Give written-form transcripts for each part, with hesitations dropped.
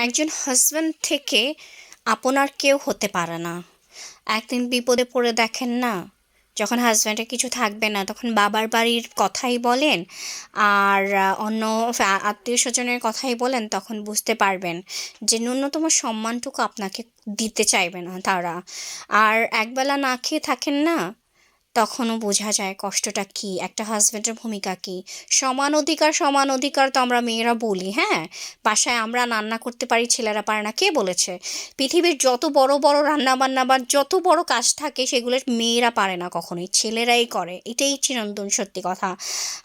একজন হাজব্যান্ড থেকে আপনার কেউ হতে পারে না। একদিন বিপদে পড়ে দেখেন না, যখন হাজব্যান্ডের কিছু থাকবে না তখন বাবার বাড়ির কথাই বলেন আর অন্য আত্মীয় স্বজনের কথাই বলেন, তখন বুঝতে পারবেন যে ন্যূনতম সম্মানটুকু আপনাকে দিতে চাইবে না তারা। আর একবেলা না খেয়ে থাকেন না, তখনও বোঝা যায় কষ্টটা কী, একটা হাজব্যান্ডের ভূমিকা কী। সমান অধিকার, সমান অধিকার তো আমরা মেয়েরা বলি, হ্যাঁ। বাসায় আমরা রান্না করতে পারি, ছেলেরা পারে না, কে বলেছে? পৃথিবীর যত বড় বড় রান্না বান্না বা যত বড় কাজ থাকে সেগুলো মেয়েরা পারে না কখনোই, ছেলেরাই করে, এটাই চিরন্তন সত্যি কথা।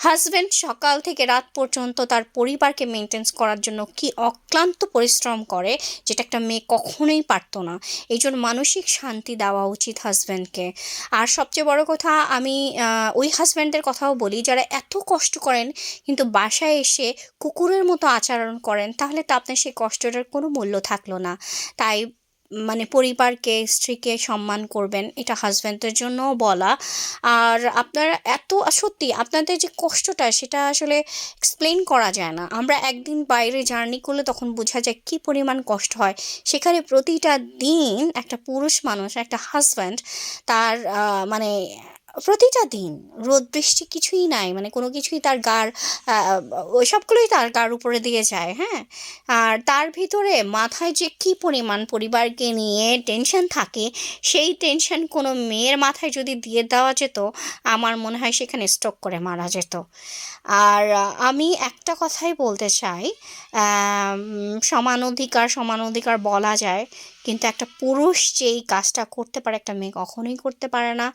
হাজব্যান্ড সকাল থেকে রাত পর্যন্ত তার পরিবারকে মেনটেন্স করার জন্য কি অক্লান্ত পরিশ্রম করে, যেটা একটা মেয়ে কখনোই পারতো না। এই জন্য মানসিক শান্তি দেওয়া উচিত হাজব্যান্ডকে। আর সবচেয়ে বড় কথা, আমি ওই হাজব্যান্ডদের কথাও বলি যারা এত কষ্ট করেন কিন্তু বাসায় এসে কুকুরের মতো আচরণ করেন, তাহলে তো আপনার সেই কষ্টটার কোনো মূল্য থাকলো না। তাই মানে পরিবারকে, স্ত্রীকে সম্মান করবেন, এটা হাজব্যান্ডের জন্যও বলা। আর আপনারা এত সত্যি আপনাদের যে কষ্টটা, সেটা আসলে এক্সপ্লেন করা যায় না। আমরা একদিন বাইরে জার্নি করলে তখন বোঝা যায় কী পরিমাণ কষ্ট হয়। সেখানে প্রতিটা দিন একটা পুরুষ মানুষ, একটা হাজব্যান্ড, তার মানে প্রতিটা দিন রোদ বৃষ্টি কিছুই নাই, মানে কোনো কিছুই তার গার ওই সবগুলোই তার গার উপরে দিয়ে যায়, হ্যাঁ। আর তার ভিতরে মাথায় যে কী পরিমাণ পরিবারকে নিয়ে টেনশন থাকে, সেই টেনশন কোনো মেয়ের মাথায় যদি দিয়ে দেওয়া যেত, আমার মনে হয় সেখানে স্ট্রোক করে মারা যেত। আর আমি একটা কথাই বলতে চাই, সমান অধিকার, সমান অধিকার বলা যায়, কিন্তু একটা পুরুষ যেই কাজটা করতে পারে একটা মেয়ে কখনোই করতে পারে না।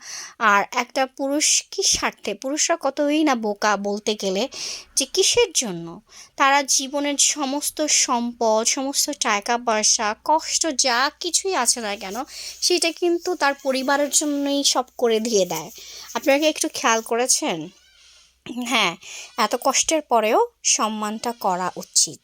আর একটা পুরুষ কী স্বার্থে, পুরুষরা কতই না বোকা বলতে গেলে, যে কিসের জন্য তারা জীবনের সমস্ত সম্পদ, সমস্ত টাকা পয়সা, কষ্ট যা কিছুই আছে না কেন, সেটা কিন্তু তার পরিবারের জন্যই সব করে দিয়ে দেয়। আপনারা কি একটু খেয়াল করেছেন? হ্যাঁ, এত কষ্টের পরেও সম্মানটা করা উচিত।